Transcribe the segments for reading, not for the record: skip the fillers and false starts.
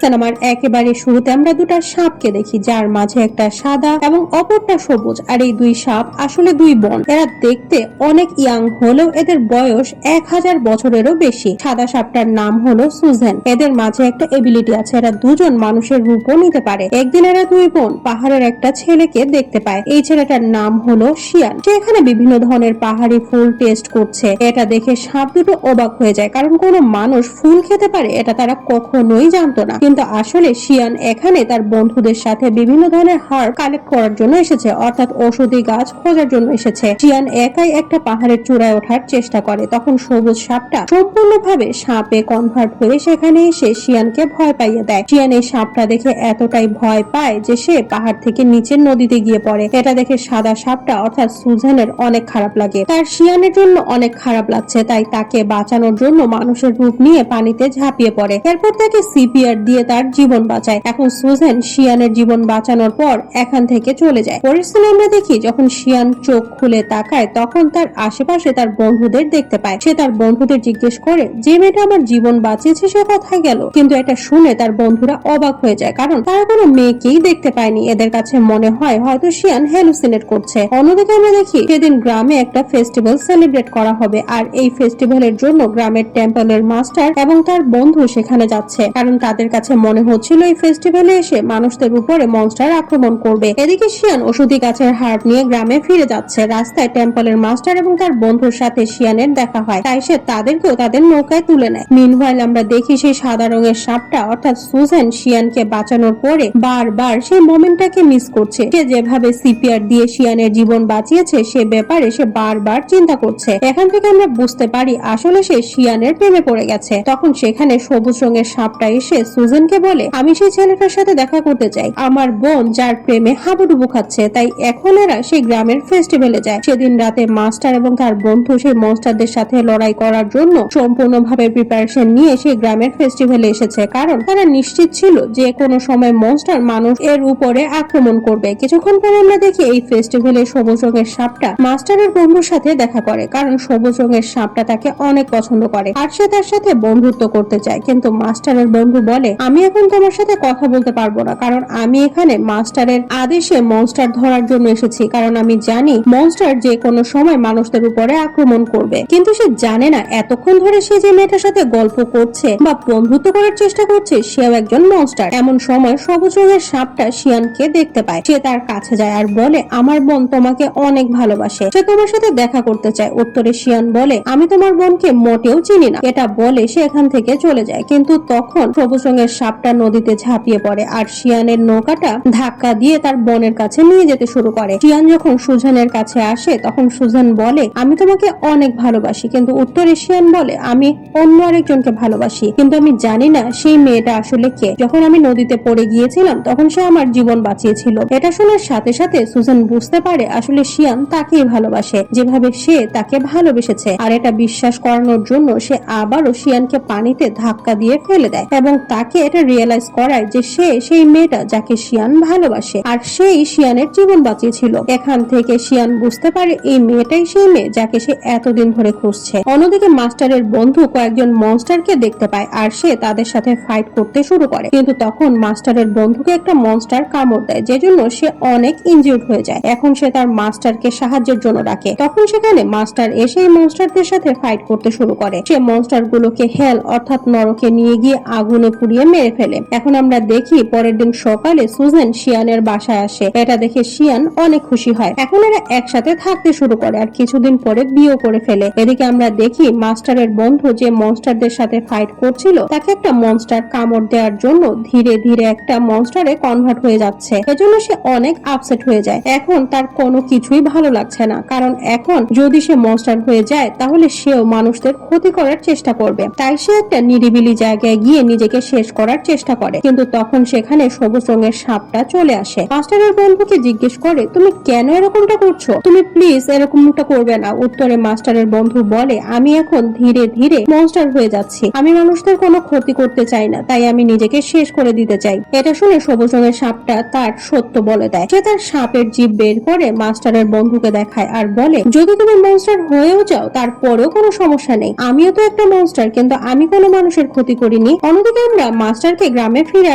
সিনেমার একেবারে শুরুতে আমরা দুটো সাপকে দেখি, যার মাঝে একটা সাদা এবং অপরটা সবুজ। আর এই দুই সাপ আসলে দুই বোন। এরা দেখতে অনেক ইয়াং হলেও এদের বয়স 1000 বছরেরও বেশি। সাদা সাপটার নাম হলো সুজেন। এদের মাঝে একটা এবিলিটি আছে, এরা দুজন মানুষের রূপও নিতে পারে। একদিন এরা দুই বোন পাহাড়ের একটা ছেলেকে দেখতে পায়। এই ছেলেটার নাম হলো শিয়ান। সে এখানে বিভিন্ন ধরনের পাহাড়ি ফুল টেস্ট করছে। এটা দেখে সাপ দুটো অবাক হয়ে যায়, কারণ কোনো মানুষ ফুল খেতে পারে এটা তারা কখনোই জানতো না। কিন্তু আসলে শিয়ান এখানে তার বন্ধুদের সাথে বিভিন্ন ধরনের হার্ব কালেক্ট করার জন্য এসেছে, অর্থাৎ ঔষধি গাছ খোঁজার জন্য এসেছে। শিয়ান একাই একটা পাহাড়ের চূড়ায় ওঠার চেষ্টা করে, তখন সবুজ সাপটা সম্পূর্ণভাবে সাপে কনভার্ট হয়ে সেখানে এসে শিয়ানকে ভয় পাইয়ে দেয়। শিয়ান এই সাপটা দেখে এতটাই ভয় পায় যে সে পাহাড় থেকে নিচের নদীতে গিয়ে পড়ে। এটা দেখে সাদা সাপটা অর্থাৎ সুজেনের অনেক খারাপ লাগে। তার শিয়ানের জন্য অনেক খারাপ লাগছে, তাই তাকে বাঁচানোর জন্য মানুষের রূপ নিয়ে পানিতে ঝাঁপিয়ে পড়ে। এরপর তাকে সিপিআর দিয়ে তার জীবন বাঁচায়। এখন সুজেন শিয়ানের জীবন বাঁচানোর পর এখান থেকে চলে যায়। পরের সিনে আমরা দেখি যখন শিয়ান চোখ খুলে তাকায় তখন তার আশেপাশে তার বন্ধুদের দেখতে পায়। সে তার বন্ধুদের জিজ্ঞেস করে, যে মেয়েটা আমার জীবন বাঁচিয়েছে সে কোথায় গেল? কিন্তু এটা শুনে তার বন্ধুরা অবাক হয়ে যায়, কারণ তারা কোনো মেয়েকেই দেখতে পায়নি। এদের কাছে মনে হয় হয়তো শিয়ান হ্যালুসিনেট করছে। অন্যদিকে আমরা দেখি সেদিন গ্রামে একটা ফেস্টিভ্যাল সেলিব্রেট করা হবে, আর এই ফেস্টিভ্যালের জন্য গ্রামের টেম্পলের মাস্টার এবং তার বন্ধু সেখানে যাচ্ছে, কারণ তাদের কাছে মনে হচ্ছিল এই ফেস্টিভ্যালে এসে মানুষদের উপরে মনস্টার আক্রমণ করবে। এদিকে শিয়ান ওষুধি গাছের হার্ব নিয়ে গ্রামে ফিরে যাচ্ছে। রাস্তায় টেম্পলের মাস্টার এবং তার বন্ধুর সাথে শিয়ানের দেখা হয়, তাই সে তাদেরকেও তাদের নৌকায় তুলে নেয়। মিনওয়াইল আমরা দেখি সেই সাদা রঙের সাপটা অর্থাৎ সুজেন শিয়ানকে বাঁচানোর পরে বারবার সেই মোমেন্টটাকে মিস করছে। সে যেভাবে সিপিআর দিয়ে শিয়ানের জীবন বাঁচিয়েছে সে ব্যাপারে সে বারবার চিন্তা করছে। এখান থেকে আমরা বুঝতে পারি আসলে সে শিয়ানের প্রেমে পড়ে গেছে। তখন সেখানে সবুজ রঙের সাপটা এসে সুজেনকে বলে, আমি সেই ছেলেটার সাথে দেখা করতে চাই, আমার বোন যার প্রেমে হাবুডুবু খাচ্ছে। তাই এখন এরা সেই গ্রামের ফেস্টিভ্যালে যায়। সেদিন রাতে মাস্টার এবং তার বন্ধু সেই মনস্টারদের সাথে লড়াই করার জন্য সম্পূর্ণভাবে প্রিপারেশন নিয়ে সেই গ্রামের ফেস্টিভ্যালে এসেছে, কারণ তারা নিশ্চিত ছিল যে কোনো সময় মনস্টার মানুষ এর উপরে আক্রমণ করবে। কিছুক্ষণ পরে আমরা দেখি এই ফেস্টিভ্যালে সবুজ রঙের সাপটা মাস্টারের বন্ধুর সাথে দেখা করে, কারণ সবুজ রঙের সাপটা তাকে অনেক পছন্দ করে আর সে তার সাথে বন্ধুত্ব করতে চায়। কিন্তু মাস্টারের বন্ধু বলে, আমি এখন তোমার সাথে কথা বলতে পারবো না, কারণ আমি এখানে মাস্টারের আদেশে মনস্টার ধরার জন্য এসেছি, কারণ আমি জানি মনস্টার যে কোনো সময় মানুষদের উপরে আক্রমণ করবে। কিন্তু সে জানে না এতক্ষণ ধরে সে যে মেয়েটার সাথে গল্প করছে বা বন্ধুত্ব করার চেষ্টা করছে সেও একজন মনস্টার। এমন সময় সবুজ রঙের সাপটা শিয়ানকে দেখতে পায়। সে তার কাছে যায় আর বলে, আমার বোন তোমাকে অনেক ভালোবাসে, সে তোমার সাথে দেখা করতে চায়। উত্তরে শিয়ান বলে, আমি তোমার বোনকে মোটেও চিনি না। এটা বলে সে এখান থেকে চলে যায়। কিন্তু তখন সবুজ রঙের সাপটা নদীতে ঝাঁপিয়ে পড়ে আর শিয়ানের নৌকাটা ধাক্কা দিয়ে তার বোনের কাছে নিয়ে যেতে শুরু করে। শিয়ান যখন সুজেনের কাছে আসে তখন সুজেন বলে, আমি তোমাকে অনেক ভালোবাসি। কিন্তু উত্তরে শিয়ান বলে, আমি অন্য আরেকজনকে ভালোবাসি, কিন্তু আমি জানি না সেই মেয়েটা আসলে কে। যখন আমি নদীতে পড়ে গিয়েছিলাম তখন সে আমার জীবন বাঁচিয়েছিল। এটা শোনার সাথে সাথে সুজেন বুঝতে পারে আসলে শিয়ান তাকেই ভালোবাসে যেভাবে সে তাকে ভালোবেসেছে। আর এটা বিশ্বাস করানোর জন্য সে আবারও শিয়ানকে পানিতে ধাক্কা দিয়ে ফেলে দেয় এবং তাকে এটা রিয়েলাইজ করায় যে সে সেই মেয়েটা যাকে শিয়ান ভালোবাসে আর সেই শিয়ানের জীবন বাঁচিয়েছিল। এখান থেকে শিয়ান বুঝতে পারে এই মেয়েটাই সেই মেয়ে যাকে সে এতদিন ধরে খুঁজছে। অন্যদিকে মাস্টারের বন্ধু কয়েকজন মনস্টারকে দেখতে পায় আর সে তাদের সাথে ফাইট করতে শুরু করে, কিন্তু তখন মাস্টারের বন্ধুকে একটা মনস্টার কামড় দেয়, যে জন্য সে অনেক ইনজিউর্ড হয়ে যায়। এখন সে তার মাস্টারকে সাহায্যের জন্য ডাকে। তখন সেখানে মাস্টার এসে মনস্টারদের সাথে ফাইট করতে শুরু করে। সে মনস্টার গুলোকে হেল অর্থাৎ নরকে নিয়ে গিয়ে আগুনে পুড়িয়ে মেরে ফেলে। এখন আমরা দেখি পরের দিন সকালে সুজেন শিয়ানের বাসায় আসে। এটা দেখে শিয়ান অনেক খুশি হয়। এখন এরা একসাথে থাকতে শুরু করে আর কিছুদিন পরে বিয়ে করে ফেলে। এদিকে আমরা দেখি মাস্টারের বন্ধু যে মনস্টারদের সাথে ফাইট করছিল তাকে একটা মনস্টার কামড় দেওয়ার জন্য ধীরে ধীরে একটা মনস্টারে কনভার্ট হয়ে যাচ্ছে। এজন্য সে অনেক আপসেট হয়ে যায়। এখন তার কোনো কিছুই ভালো লাগছে না, কারণ এখন যদি সে মনস্টার হয়ে যায় তাহলে সেও মানুষদের ক্ষতি করার চেষ্টা করবে। তাই সে একটা নিরিবিলি জায়গায় গিয়ে নিজেকে শেষ করার চেষ্টা করে। কিন্তু তখন সেখানে সবুজ রঙের সাপটা চলে আসে। মাস্টারের বন্ধুকে জিজ্ঞেস করে, তুমি কেন এরকমটা করছো? তুমি প্লিজ এরকমটা করবে না। উত্তরে মাস্টারের বন্ধু বলে, আমি এখন ধীরে ধীরে মনস্টার হয়ে যাচ্ছি, আমি মানুষদের কোনো ক্ষতি করতে চাই না, তাই আমি নিজেকে শেষ করে দিতে চাই। এটা শুনে সবুজ রঙের সাপটা তার সত্য বলে দেয়। সে তার সাপের জিভ বের করে মাস্টারের বন্ধুকে দেখায় আর বলে, যদি তুমি মনস্টার হয়েও যাও তারপরেও কোনো সমস্যা নেই, আমিও তো একটা মনস্টার, কিন্তু আমি কোনো মানুষের ক্ষতি করিনি। অন্যদিকে আমরা মাস্টারকে গ্রামে ফিরে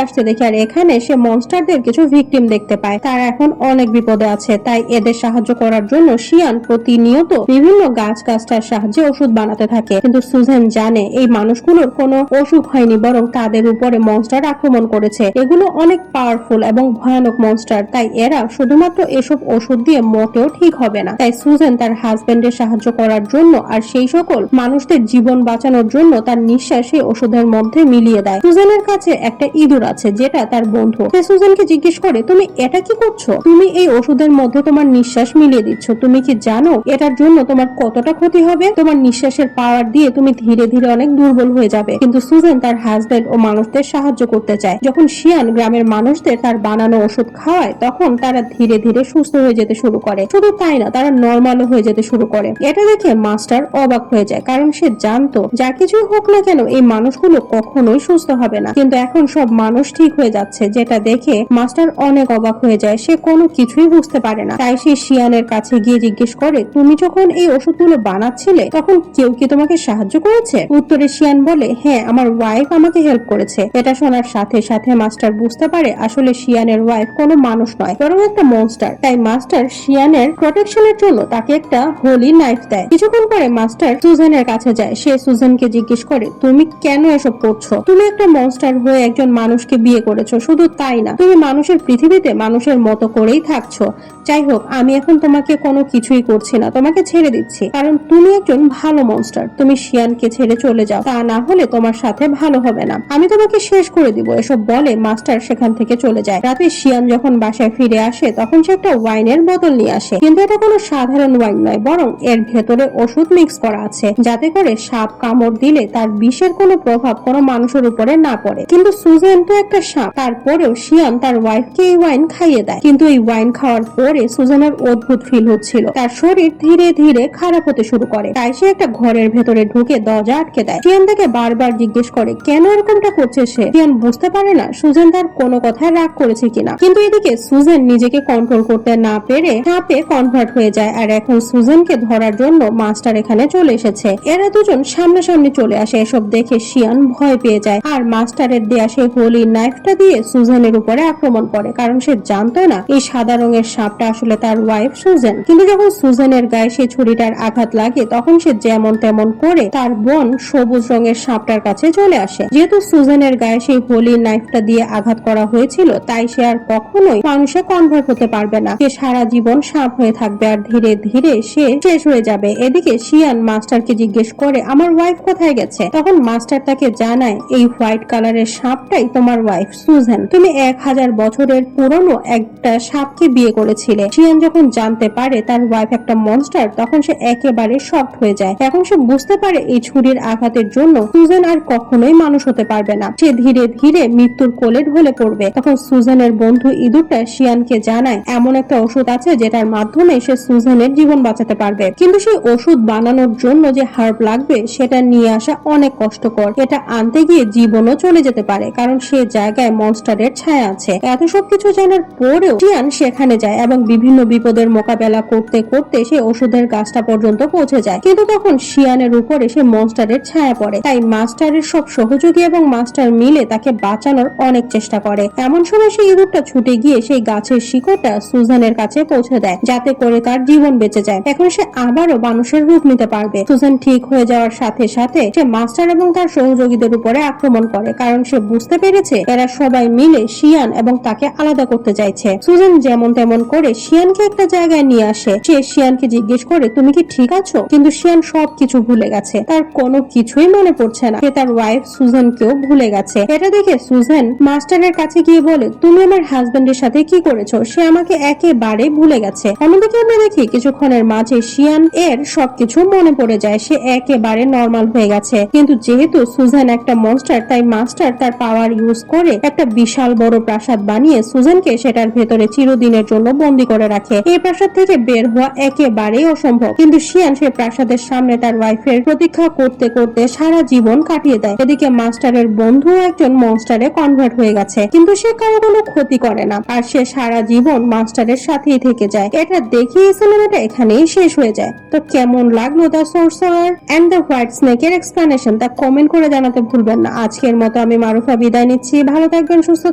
আসতে দেখে আর এখানে সে মনস্টারদের কিছু ভিকটিম দেখতে পায়। তারা এখন অনেক বিপদে আছে, তাই এদের সাহায্য করার জন্য শিয়ান প্রতিনিয়ত বিভিন্ন গাছটার সাহায্যে ওষুধ বানাতে থাকে। কিন্তু সুজেন জানে এই মানুষগুলোর কোনো অসুখ হয়নি, বরং তাদের উপরে মনস্টার আক্রমণ করেছে। এগুলো অনেক পাওয়ারফুল এবং ভয়ানক মনস্টার, তাই এরা শুধুমাত্র এসব ওষুধ দিয়ে মোটেও ঠিক হবে না। তাই সুজেন তার হাজবেন্ডের সাহায্য করার জন্য আর সেই সকল মানুষদের জীবন বাঁচানোর জন্য তার নিঃশ্বাস এই ওষুধের মধ্যে মিলিয়ে দেয়। সুজেনের কাছে একটা ইঁদুর আছে যেটা তার বন্ধু। সে সুজেনকে জিজ্ঞেস করে, তুমি এটা কি করছো? তুমি এই ওষুধের মধ্যে তোমার নিঃশ্বাস মিলিয়ে দিচ্ছ। তুমি কি জানো এটার জন্য তোমার কতটা ক্ষতি হবে? তোমার নিঃশ্বাসের পাওয়ার দিয়ে তুমি ধীরে ধীরে অনেক দুর্বল হয়ে যাবে। কিন্তু সুজেন তার হাজবেন্ড ও মানুষদের সাহায্য করতে চায়। যখন শিয়ান গ্রামের মানুষদের তার বানানো ওষুধ খাওয়ায় তখন তারা ধীরে ধীরে সুস্থ হয়ে যেতে শুরু করে। শুধু তাই না, তারা নর্মালও হয়ে যেতে শুরু করে। এটা দেখে মাস্টার অবাক হয়ে যায়, কারণ সে জানতো যা কিছুই হোক না কেন এই মানুষগুলো কখনোই সুস্থ হবে না। কিন্তু এখন সব মানুষ ঠিক হয়ে যাচ্ছে, যেটা দেখে মাস্টার অনেক অবাক হয়ে যায়। সে কোনো কিছুই বুঝতে পারে না। তাই সে শিয়ানের কাছে গিয়ে জিজ্ঞেস করে, তুমি যখন এই ওষুধগুলো বানাচ্ছিলে তখন কেউ কি তোমাকে সাহায্য করেছে? উত্তরে শিয়ান বলে, হ্যাঁ, আমার ওয়াইফ আমাকে হেল্প করেছে। এটা শোনার সাথে সাথে মাস্টার বুঝতে পারে আসলে শিয়ানের ওয়াইফ কোনো মানুষ নয়, বরং একটা মনস্টার। তাই মাস্টার শিয়ানের প্রোটেকশনের জন্য তাকে একটা হোলি নাইফ দেয়। কিছুক্ষণ পরে মাস্টার সুজেনের কাছে যায়। সে সুজেনকে জিজ্ঞেস করে, তুমি কেন এসব করছো? তুমি একটা মনস্টার হয়ে একজন মানুষকে বিয়ে করেছো। শুধু তাই না, তুমি মানুষের পৃথিবীতে মানুষের মতো করেই থাকছো। যাই হোক, আমি এখন তোমাকে কোনো কিছুই করছি না, তোমাকে ছেড়ে দিচ্ছি, কারণ তুমি একজন ভালো মনস্টার। তুমি শিয়ানকে ছেড়ে চলে যাও, তা না হলে তোমার সাথে ভালো হবে না। আমি তোমাকে শেষ করে দিব। এসব বলে মাস্টার সেখান থেকে চলে যায়। রাতে শিয়ান যখন বাসায় ফিরে আসে তখন সে একটা ওয়াইনের বোতল নিয়ে আসে। কিন্তু এটা কোনো সাধারণ ওয়াইন নয়, বরং এর ভেতরে ওষুধ মিক্স করা আছে, যাতে করে সাপ কামড় দিলে তার বিষের কোনো প্রভাব কোনো মানুষের উপরে না পড়ে। কিন্তু সুজেন তো একটা সাপ, তারপরেও শিয়ান তার ওয়াইফকে এই ওয়াইন খাইয়ে দেয়। কিন্তু এই ওয়াইন খাওয়ার পরে সুজেনের অদ্ভুত ফিল হচ্ছিল। তার শরীর ধীরে ধীরে খারাপ হতে শুরু করে। তাই সে একটা ঘরের ভেতরে ঢুকে দরজা আটকে দেয়। শিয়ান তাকে বারবার জিজ্ঞেস করে কেন এরকমটা করছে সে। শিয়ান বুঝতে পারে না সুজেন তার কোনো কথায় রাগ করেছে কিনা। কিন্তু এদিকে সুজেন নিজেকে কন্ট্রোল করতে না পেরে সাপে কনভার্ট হয়ে যায়। আর এখন সুজেনকে ধরার জন্য মাস্টার এখানে চলে এসেছে। এরা দুজন সামনাসামনি চলে আসে। এসব দেখে শিয়ান ভয় পেয়ে যায় আর মাস্টারের দেয়া সেই হোলি নাইফটা দিয়ে সুজেনের উপরে আক্রমণ করে, কারণ সে জানতো না এই সাদা রঙের সাপটা আসলে তার ওয়াইফ সুজেন। কিন্তু যখন সুজেনের গায়ে সেই ছুরিটার আঘাত লাগে তখন সে যেমন তেমন করে তার বোন সবুজ রঙের সাপটার কাছে চলে আসে। যেহেতু সুজেনের গায়ে সেই হোলি নাইফটা দিয়ে আঘাত করা হয়েছিল, তাই সে আর কখনোই মানুষে কনভার্ট হতে পারবে না। সে সারা জীবন সাপ হয়ে থাকবে আর ধীরে ধীরে সে শেষ হয়ে যাবে। এদিকে শিয়ান মাস্টারকে জিজ্ঞেস করে, আমার ওয়াইফ কোথায় গেছে? তখন মাস্টার তাকে জানায়, এই হোয়াইট কালারের সাপটাই তোমার ওয়াইফ সুজেন। তুমি 1000 বছরের পুরনো একটা সাপকে বিয়ে করেছিলে। শিয়ান যখন জানতে পারে তার ওয়াইফ একটা মনস্টার তখন সে একেবারে শকড হয়ে যায়। এখন সে বুঝতে পারে এই ছুরির আঘাতের জন্য সুজেন আর কখনোই মানুষ হতে পারবে না। সে ধীরে ধীরে মৃত্যুর কোলে ঢলে পড়বে। তখন সুজেনের বন্ধু ইঁদুরটা শিয়ানকে জানায় এমন একটা ওষুধ আছে যেটার মাধ্যমে সে সুজেনের জীবন বাঁচাতে পারবে। কিন্তু সেই ওষুধ বানানোর জন্য যে হার্ব লাগবে সেটা নিয়ে আসা অনেক কষ্টকর। এটা আনতে গিয়ে জীবনও চলে যেতে পারে, কারণ সে জায়গায় মনস্টারের ছায়া আছে। এত সবকিছু জানার পরেও শিয়ান সেখানে যায় এবং বিভিন্ন বিপদের মোকাবেলা করতে করতে সে ওষুধের গাছটা পর্যন্ত পৌঁছে যায়। কিন্তু তখন শিয়ানের উপরে সে মনস্টারের ছায়া পড়ে। তাই মাস্টারের সব সহযোগী এবং মাস্টার মিলে তাকে বাঁচানোর অনেক চেষ্টা করে। এমন সময় সেই ইঁদুরটা ছুটে গিয়ে সেই গাছের শিকড়টা সুজেনের কাছে পৌঁছে দেয়, যাতে করে তার জীবন বেঁচে যায়। এখন সে আবারও মানুষের রূপ নিতে পারবে। সুজেন ঠিক হয়ে যাওয়ার সাথে সাথে সে মাস্টার এবং তার সহযোগীদের উপরে আক্রমণ করে, কারণ সে বুঝতে পেরেছে এরা সবাই মিলে শিয়ান এবং তাকে আলাদা করতে চাইছে। সুজেন যেমন তেমন করে শিয়ানকে একটা জায়গায় নিয়ে আসে। সে শিয়ানকে জিজ্ঞেস করে, তুমি কি ঠিক আছো? কিন্তু শিয়ান সবকিছু ভুলে গেছে, তার কোনো কিছুই মনে পড়ছে না। সে তার ওয়াইফ সুজেনকেও ভুলে গেছে। এটা দেখে সুজেন মাস্টারের কাছে গিয়ে বলে, তুমি আমার হাজবেন্ডের সাথে কি করেছো? সে আমাকে একেবারে ভুলে গেছে। অন্যদিকে আমরা দেখি কিছুক্ষণের মাঝে শিয়ান এর সবকিছু মনে পড়ে যায়। সে একেবারে নর্মাল হয়ে গেছে। কিন্তু যেহেতু সুজেন একটা মনস্টার, তাই মাস্টার তার পাওয়ার ইউজ করে একটা বিশাল বড় প্রাসাদ বানিয়ে সুজেনকে সেটার ভেতরে চিরদিনের জন্য বন্দী করে রাখে। এই প্রাসাদ থেকে বের হওয়া একেবারেই অসম্ভব। কিন্তু শিয়ান সে প্রাসাদের সামনে তার ওয়াইফের প্রতীক্ষা করতে করতে সারা জীবন কাটিয়ে দেয়। এদিকে মাস্টারের বন্ধু একজন মনস্টারে কনভার্ট হয়ে গেছে, কিন্তু সে কারো কোনো ক্ষতি করে না আর সে সারা জীবন মাস্টারের সাথেই থেকে যায়। এটা দেখে এই সিনেমাটা এখানেই শেষ হয়ে যায়। তো কেমন লাগলো the sorcerer and the white স্নেকের এক্সপ্লেনেশন তা কমেন্ট করে জানাতে ভুলবেন না। আজকের মতো আমি মারুফা বিদায় নিচ্ছি। ভালো থাকবেন, সুস্থ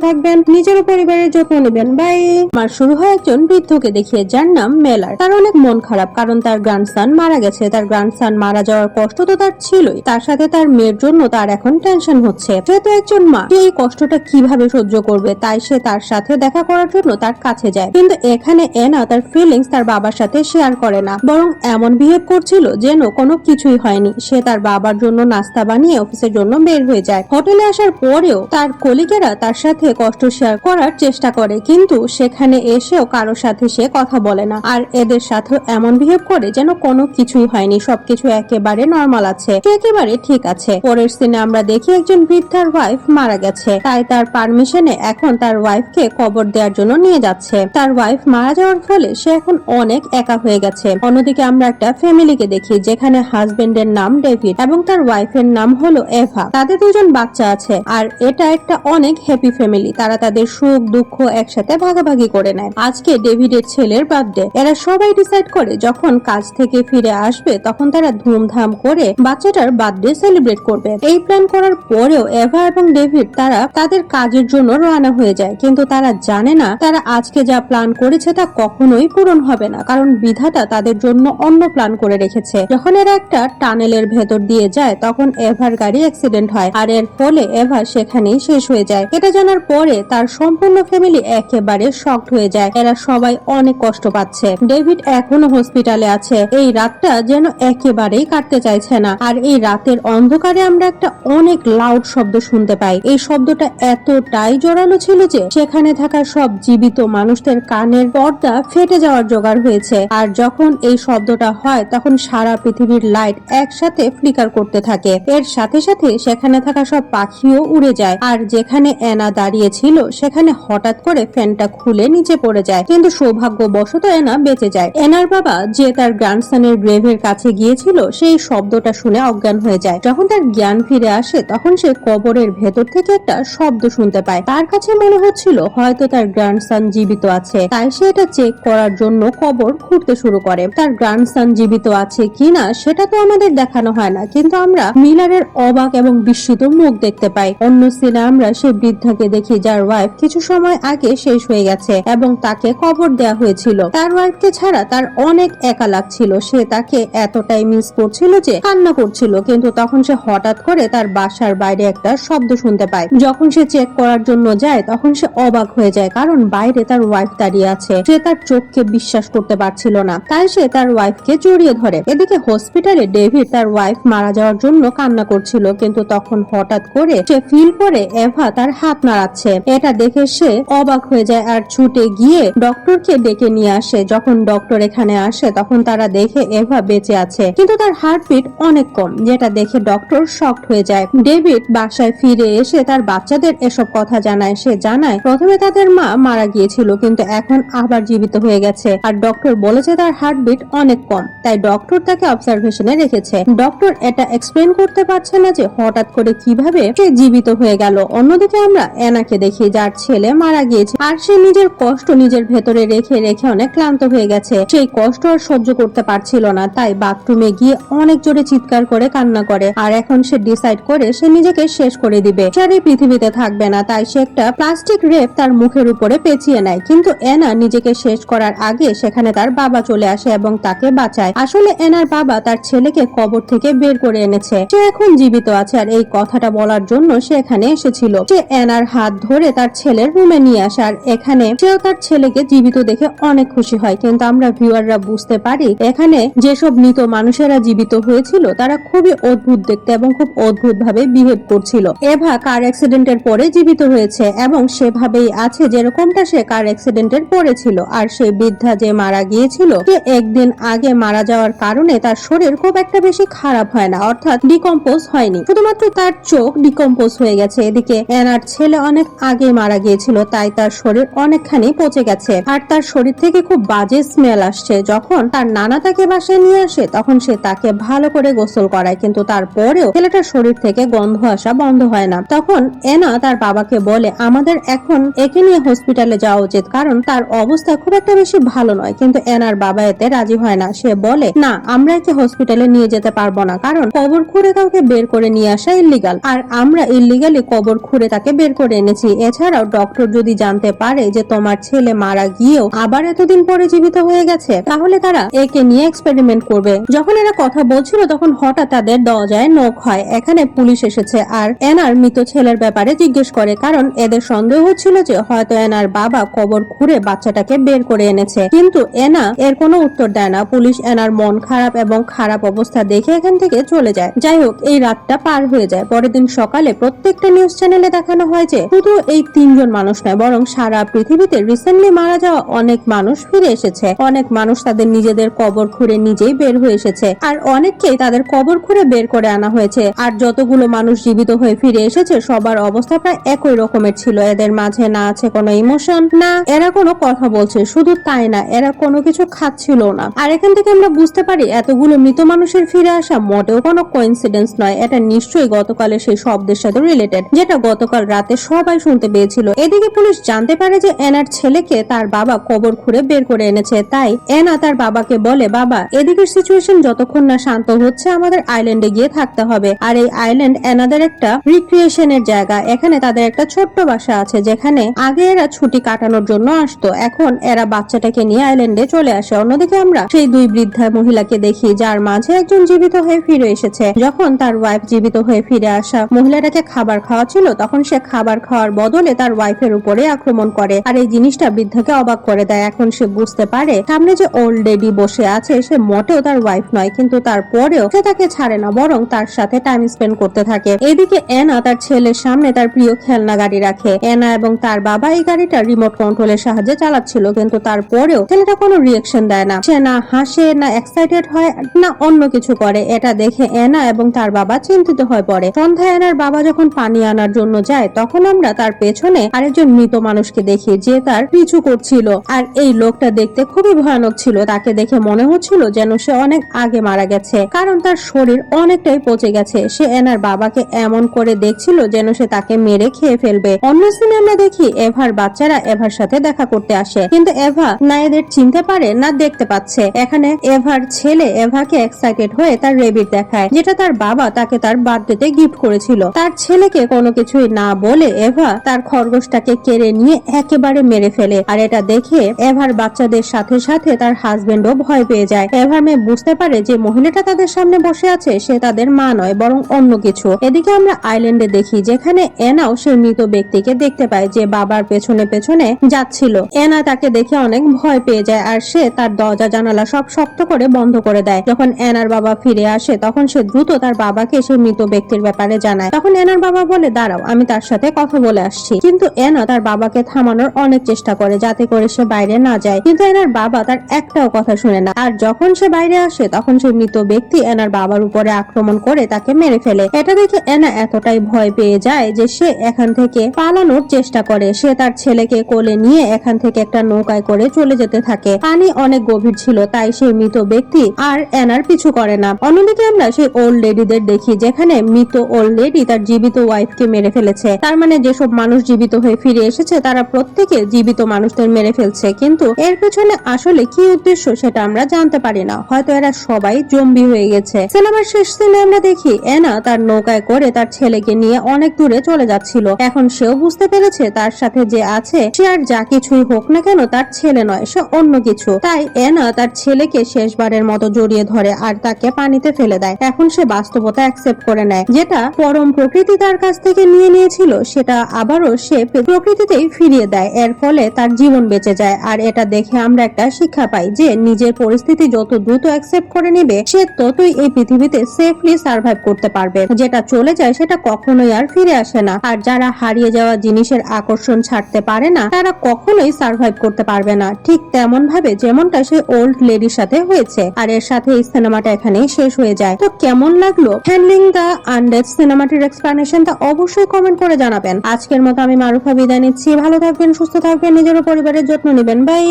থাকবেন, নিজের ও পরিবারের যত্ন নেবেন। বাই। আমার শুরু হয় একজন বৃদ্ধকে দেখিয়ে, যার নাম মেলার। তার অনেক মন খারাপ, কারণ তার গ্র্যান্ডসন মারা গেছে। তার গ্র্যান্ডসন মারা যাওয়ার কষ্ট তো তার ছিলই, তার সাথে তার মেয়ের জন্য তার এখন টেনশন হচ্ছে। সে তো একজন মা, সে এই কষ্টটা কিভাবে সহ্য করবে? তাই সে তার সাথে দেখা করার জন্য তার কাছে যায়। কিন্তু এখানে এনা তার ফিলিংস তার বাবার সাথে শেয়ার করে না, বরং এমন বিহেভ করছিল যেন কোনো কিছুই হয়নি। সে তার বাবার জন্য নাস্তা বানিয়ে অফিসের জন্য বের হয়ে যায়। হোটেলে আসার পরেও তার কলিগেরা তার সাথে কষ্ট শেয়ার করার চেষ্টা করে, কিন্তু সেখানে এসেও কারোর সাথে সে কথা বলে না। আর এদের সাথে এমন বিহেভ করে যেন কোনো কিছুই হয়নি, সবকিছু একেবারে নর্মাল আছে, সে একেবারে ঠিক আছে। পরের সিনে আমরা দেখি একজন বৃদ্ধার ওয়াইফ মারা গেছে, তাই তার পারমিশনে এখন তার ওয়াইফকে কবর দেওয়ার জন্য নিয়ে যাচ্ছে। তার ওয়াইফ মারা যাওয়ার ফলে সে এখন অনেক একা হয়ে গেছে। অন্যদিকে আমরা একটা ফ্যামিলিকে দেখি, যেখানে হাজবেন্ডের নাম ডেভিড এবং তার ওয়াইফের নাম হলো এভা। তাদের দুজন বাচ্চা আছে, আর এটা একটা অনেক হ্যাপি ফ্যামিলি। তারা তাদের সুখ দুঃখ একসাথে ভাগাভাগি করে নেয়। আজকে ডেভিডের ছেলের বার্থডে। এরা সবাই ডিসাইড করে যখন কাজ থেকে ফিরে আসবে তখন তারা ধুমধাম করে বাচ্চাটার বার্থডে সেলিব্রেট করবে। এই প্ল্যান করার পরেও এভা এবং ডেভিড তারা তাদের কাজের জন্য রওনা হয়ে যায়, কিন্তু তারা জানে না তারা আজকে যা প্ল্যান করেছে তা কখনোই পূরণ হবে না, কারণ বিধাতা তাদের জন্য অন্য প্ল্যান করে রেখেছে। যখন এরা একটা টানেলের ভেতর দিয়ে যায় তখন এভার গাড়ি অ্যাক্সিডেন্ট হয়, আর এর ফলে এভা সেখানেই শেষ হয়ে যায়। এটা জানার পরে তার সম্পূর্ণ ফ্যামিলি একেবারে শকড হয়ে যায়। এরা সবাই অনেক কষ্ট পাচ্ছে। ডেভিড এখনো হসপিটালে আছে। এই রাতটা যেন একেবারেই কাটতে চাইছে না। আর এই রাতের অন্ধকারে আমরা একটা অনেক লাউড শব্দ শুনতে পাই। এই শব্দটা এতটাই জোরালো ছিল যে সেখানে থাকা সব জীবিত মানুষদের কানের পর্দা ফেটে যাওয়ার জোগাড় হয়েছে। আর যখন এই শব্দটা হয় তখন সারা পৃথিবীর লাইট একসাথে ফ্লিকার করতে থাকে। এর সাথে সাথে সেখানে থাকা সব পাখিও উড়ে যায়। আর যেখানে এনা দাঁড়িয়ে ছিল সেখানে হঠাৎ করে ফ্যানটা খুলে নিচে পড়ে যায়, কিন্তু সৌভাগ্যবশত এনা বেঁচে যায়। এনার বাবা যে তার গ্র্যান্ডসনের গ্রেভের কাছে গিয়েছিল সেই শব্দটা শুনে অজ্ঞান হয়ে যায়। যখন তার জ্ঞান ফিরে আসে তখন সে কবরের ভেতর থেকে একটা শব্দ শুনতে পায়। তার কাছে মনে হচ্ছিল হয়তো তার গ্র্যান্ডসন জীবিত আছে, তাই সে এটা চেক করার জন্য কবর খুঁড়তে শুরু করে। তার গ্র্যান্ডসন জীবিত আছে কিনা সেটা তো আমাদের দেখানো হয় না, কিন্তু আমরা মিলারের অবাক এবং বিস্মিত মুখ দেখতে পাই। অন্য সিনে আমরা সেই বৃদ্ধাকে দেখি যার ওয়াইফ কিছু সময় আগে শেষ হয়ে গেছে এবং তাকে কবর দেয়া হয়েছিল। তার ওয়াইফকে ছাড়া তার অনেক একা লাগছিল। সে তাকে এতটাই মিস করছিল যে কান্না করছিল, কিন্তু তখন সে হঠাৎ করে তার বাসার বাইরে একটা শব্দ শুনতে পায়। যখন সে চেক করার জন্য যায় তখন সে অবাক হয়ে যায়, কারণ বাইরে তার ওয়াইফ দাঁড়িয়ে আছে। সে তার চোখকে বিশ্বাস করতে পারছিল না, তাই সে তার ওয়াইফকে জড়িয়ে ধরে। এদিকে হসপিটালে ডেভিড তার ওয়াইফ মারা যাওয়ার জন্য কান্না করছিল, কিন্তু তখন হঠাৎ করে সে ফিল করে এভা তার হাত নাড়াচ্ছে। এটা দেখে সে অবাক হয়ে যায় আর ছুটে গিয়ে ডক্টরকে ডেকে নিয়ে আসে। যখন ডক্টর এখানে আসে তখন তারা দেখে এভা বেঁচে আছে, কিন্তু তার হার্টবিট অনেক কম, যেটা দেখে ডক্টর শকড হয়ে যায়। ডেভিড বাসায় ফিরে এসে তার বাচ্চাদের এসব কথা জানায়। সে জানায় প্রথমে তাদের মা মারা গিয়েছিল, কিন্তু এখন আবার জীবিত হয়ে গেছে। আর ডক্টর বলেছে তার হার্টবিট অনেক কম, তাই ডক্টর তাকে অবজারভেশনে রেখেছে। ডক্টর এটা এক্সপ্লেন করতে পারছে না যে হঠাৎ করে কিভাবে সে জীবিত হয়ে গেল। অন্যদিকে আমরা এনাকে দেখি যার ছেলে মারা গিয়েছে, আর সে নিজের কষ্ট নিজের ভেতরে রেখে রেখে অনেক ক্লান্ত হয়ে গেছে। সেই কষ্ট আর সহ্য করতে পারছিল না, তাই বাথরুমে গিয়ে অনেক জোরে চিৎকার করে কান্না করে। আর এখন সে ডিসাইড করে সে নিজেকে শেষ করে দিবে, সে আর এই পৃথিবীতে থাকবে না। তাই সে একটা প্লাস্টিক রেপ তার মুখের উপরে পেঁচিয়ে নেয়, কিন্তু এনা নিজেকে শেষ করার আগে সেখানে তার বাবা চলে আসে এবং তাকে বাঁচায়। আসলে এনার বাবা তার ছেলেকে কবর থেকে বের করে এনেছে। সে এখন জীবিত আছে, আর এই কথাটা বলার জন্য সে এখানে এসেছিল। সে এনার হাত ধরে তার ছেলের রুমে নিয়ে আসে, আর এখানে সেও তার ছেলেকে জীবিত দেখে অনেক খুশি হয়। কিন্তু আমরা ভিউয়াররা বুঝতে পারি এখানে যেসব মৃত মানুষেরা জীবিত হয়েছিল তারা খুবই অদ্ভুত দেখতে এবং খুব অদ্ভুত ভাবে বিহেভ করছিল। এভা কার অ্যাক্সিডেন্টের পরে জীবিত হয়েছে এবং সেভাবেই আছে যেরকমটা সে কার অ্যাক্সিডেন্টের পরে ছিল। আর সেই বৃদ্ধা যে মারা গিয়েছিল সে একদিন আগে মারা যাওয়ার কারণে তার শরীর খুব একটা বেশি খারাপ হয় না, অর্থাৎ ডিকম্পোজ হয়নি, শুধুমাত্র তার চোখ ডিকম্পোজ হয়ে গেছে। এদিকে এনার ছেলে অনেক আগে মারা গিয়েছিল, তাই তার শরীর অনেকখানি পচে গেছে আর তার শরীর থেকে খুব বাজে স্মেল আসছে। যখন তার নানা তাকে বাসায় নিয়ে আসে তখন সে তাকে ভালো করে গোসল করায়, কিন্তু তারপরেও ছেলেটার শরীর থেকে গন্ধ আসা বন্ধ হয় না। তখন এনা তার বাবাকে বলে আমাদের এখন একে নিয়ে হসপিটালে যাওয়া উচিত, কারণ তার অবস্থা খুব একটা বেশি ভালো নয়। কিন্তু এনার বাবা এতে রাজি হয় না। সে বলে না, আমরা একে হসপিটালে নিয়ে যেতে পারবো না, কারণ কবর খুঁড়ে কাউকে বের করে নিয়ে আসা ইল্লিগাল, আর আমরা আমরা ইল্লিগালি কবর খুঁড়ে তাকে বের করে এনেছি। এছাড়াও ডক্টর যদি জানতে পারে যে তোমার ছেলে মারা গিয়েও আবার এতদিন পরে জীবিত হয়ে গেছে, তাহলে তারা একে নিয়ে এক্সপেরিমেন্ট করবে। যখন এরা কথা বলছিল তখন হঠাৎ তাদের দরজায় নক হয়। এখানে পুলিশ এসেছে আর এনার মৃত ছেলের ব্যাপারে জিজ্ঞেস করে, কারণ এদের সন্দেহ হচ্ছিল যে হয়তো এনার বাবা কবর খুঁড়ে বাচ্চাটাকে বের করে এনেছে। কিন্তু এনা এর কোনো উত্তর দেয় না। পুলিশ এনার মন খারাপ এবং খারাপ অবস্থা দেখে এখান থেকে চলে যায়। যাই হোক, এই রাতটা পার হয়ে যায়। পরের দিন সকালে প্রত্যেকটা নিউজ চ্যানেলে দেখানো হয় যে শুধু এই 3 জন মানুষ নয়, বরং সারা পৃথিবীতে রিসেন্টলি মারা যাওয়া অনেক মানুষ ফিরে এসেছে। অনেক মানুষ তাদের নিজেদের কবর খুঁড়ে নিজেই বের হয়ে এসেছে, আর অনেককেই তাদের কবর খুঁড়ে বের করে আনা হয়েছে। আর যতগুলো মানুষ জীবিত হয়ে ফিরে এসেছে সবার অবস্থা প্রায় একই রকমের ছিল। এদের মাঝে না আছে কোনো ইমোশন, না এরা কোনো কথা বলছে। শুধু তাই না, এরা কোনো কিছু খাচ্ছিল না। আর এখান থেকে আমরা বুঝতে পারি এতগুলো মৃত মানুষের ফিরে আসা মোটেও কোনো কোইন্সিডেন্স নয়। এটা নিশ্চয়ই গতকালের সেই শব্দের সাথে রিলেটেড, যেটা গতকাল রাতে সবাই শুনতে পেয়েছিল। এদিকে পুলিশ জানতে পারে যে এনার ছেলেকে তার বাবা কবর খুঁড়ে বের করে এনেছে। তাই এনা তার বাবাকে বলে, বাবা এদিকের সিচুয়েশন যতক্ষণ না শান্ত হচ্ছে আমাদের আইল্যান্ডে গিয়ে থাকতে হবে। আর এই আইল্যান্ড এনাদের একটা রিক্রিয়েশনের জায়গা। এখানে তাদের একটা ছোট্ট বাসা আছে যেখানে আগে এরা ছুটি কাটানোর জন্য আসতো। এখন এরা বাচ্চাটাকে নিয়ে আইল্যান্ডে চলে আসে। অন্যদিকে আমরা সেই 2 বৃদ্ধা মহিলাকে দেখি যার মাঝে একজন জীবিত হয়ে ফিরে এসেছে। যখন তার ওয়াইফ জীবিত হয়ে ফিরে আসা মহিলাটাকে খাবার খাওয়া ছিল, তখন সে খাবার খাওয়ার বদলে তার ওয়াইফের উপরে আক্রমণ করে। আর এই জিনিসটা বৃদ্ধাকে অবাক করে দেয়। এখন সে বুঝতে পারে সামনে যে ওল্ড লেডি বসে আছে সে মোটেও তার ওয়াইফ নয়, কিন্তু তারপরেও সে তাকে ছাড়ে না, বরং তার সাথে টাইম স্পেন্ড করতে থাকে। এদিকে এনা তার ছেলের সামনে তার প্রিয় খেলনা গাড়ি রাখে। এনা এবং তার বাবা এই গাড়িটা রিমোট কন্ট্রোলের সাহায্যে চালাচ্ছিল, কিন্তু তারপরেও ছেলেটা কোনো রিয়েকশন দেয় না। সে না হাসে, না এক্সাইটেড হয়, না অন্য কিছু করে। এটা দেখে এনা এবং তার বাবা চিন্তিত হয়ে পড়ে। সন্ধ্যায় এনার বাবা যখন পানি আনার জন্য যায় তখন আমরা তার পেছনে আরেকজন মৃত মানুষকে দেখি যে তার পিছু করছিল। আর এই লোকটা দেখতে খুবই ভয়ানক ছিল। তাকে দেখে মনে হচ্ছিল যেন সে অনেক আগে মারা গেছে, কারণ তার শরীর অনেকটাই পচে গেছে। সে এনার বাবাকে এমন করে দেখছিল যেন সে তাকে মেরে খেয়ে ফেলবে। অন্য সিনে আমরা দেখি এভার বাচ্চারা এভার সাথে দেখা করতে আসে, কিন্তু এভা না এদের চিনতে পারে না দেখতে পাচ্ছে। এখানে এভার ছেলে এভাকে এক্সাইটেড হয়ে তার রেবিট দেখায়, যেটা তার বাবা তাকে তার বার্থডেতে গিফট করেছিল। তার ছেলেকে কোনো কিছুই না বলে এভা তার খরগোশটাকে কেড়ে নিয়ে একেবারে মেরে ফেলে। আর এটা দেখে এভার বাচ্চাদের সাথে সাথে তার হাজবেন্ডও ভয় পেয়ে যায়। এভার মেয়ে বুঝতে পারে যে মহিলাটা তাদের সামনে বসে আছে সে তাদের মা নয়, বরং অন্য কিছু। এদিকে আমরা আইল্যান্ডে দেখি যেখানে এনাও সেই মৃত ব্যক্তিকে দেখতে পায় যে বাবার পেছনে পেছনে যাচ্ছিল। এনা তাকে দেখে অনেক ভয় পেয়ে যায় আর সে তার দরজা জানালা সব শক্ত করে বন্ধ করে দেয়। যখন এনার বাবা ফিরে আসে তখন সে দ্রুত তার বাবাকে সেই মৃত ব্যক্তির ব্যাপারে জানায়। তখন এনার বাবা বলে, দাঁড়াও আমি তার সাথে কথা বলে আসছি। কিন্তু এনা তার বাবাকে থামানোর অনেক চেষ্টা করে যাতে করে সে বাইরে না যায়, কিন্তু এনার বাবা তার একটাও কথা শুনে না। আর যখন সে বাইরে আসে তখন সে মৃত ব্যক্তি এনার বাবার উপরে আক্রমণ করে তাকে মেরে ফেলে। এটা দেখে এনা এতটাই ভয় পেয়ে যায় যে সে এখান থেকে পালানোর চেষ্টা করে। সে তার ছেলেকে কোলে নিয়ে এখান থেকে একটা নৌকায় করে চলে যেতে থাকে। পানি অনেক গভীর ছিল তাই সেই মৃত ব্যক্তি আর এনার পিছু করে না। অন্যদিকে আমরা সেই ওল্ড লেডিদের দেখি যেখানে মৃত ওল্ড লেডি তার জীবিত ওয়াইফকে মেরে ফেলেছে। তার মানে যেসব মানুষ জীবিত হয়ে ফিরে এসেছে তারা প্রত্যেকে জীবিত মানুষদের মেরে ফেলছে, কিন্তু এর পেছনে আসলে কি উদ্দেশ্য সেটা আমরা জানতে পারি না। হয়তো এরা সবাই জম্বি হয়ে গেছে। সিনেমার শেষ সিনে আমরা দেখি এনা তার নৌকায় করে তার ছেলেকে নিয়ে অনেক দূরে চলে যাচ্ছিল। এখন সেও বুঝতে পেরেছে তার সাথে যে আছে সে আর যা কিছুই হোক না কেন তার ছেলে নয়, সে অন্য কিছু। তাই এনা তার ছেলেকে শেষবারের মতো জড়িয়ে ধরে আর তাকে পানিতে ফেলে দেয়। এখন সে বাস্তবতা অ্যাকসেপ্ট করে নেয়, যেটা পরম প্রকৃতি তার কাছ থেকে নিয়ে নিয়েছিল সেটা আবারও সে প্রকৃতিতেই ফিরিয়ে দেয়। এর ফলে তার জীবন বেঁচে যায়। আর এটা দেখে আমরা একটা শিক্ষা পাই যে নিজের পরিস্থিতি যত দ্রুত অ্যাকসেপ্ট করে নেবে সে ততই এই পৃথিবীতে সেফলি সার্ভাইভ করতে পারবে। যেটা চলে যায় সেটা কখনোই আর ফিরে আসে না। আর যারা হারিয়ে যাওয়া জিনিসের আকর্ষণ ছাড়তে পারে না তারা কখনোই সার্ভাইভ করতে পারবে না। ঠিক তেমন ভাবে যেমনটা সেই ওল্ড লেডির সাথে হয়েছে। আর এর সাথে এই সিনেমাটা এখানেই শেষ হয়ে যায়। তো কেমন লাগলো হ্যান্ডলিং দ্য আনডেড সিনেমাটির এক্সপ্লানেশন তা অবশ্যই কমেন্ট করে জানাবেন। আজকের মতো আমি মারুফা বিদায় নিচ্ছি। ভালো থাকবেন, সুস্থ থাকবেন, নিজের ও পরিবারের যত্ন নেবেন। বাই।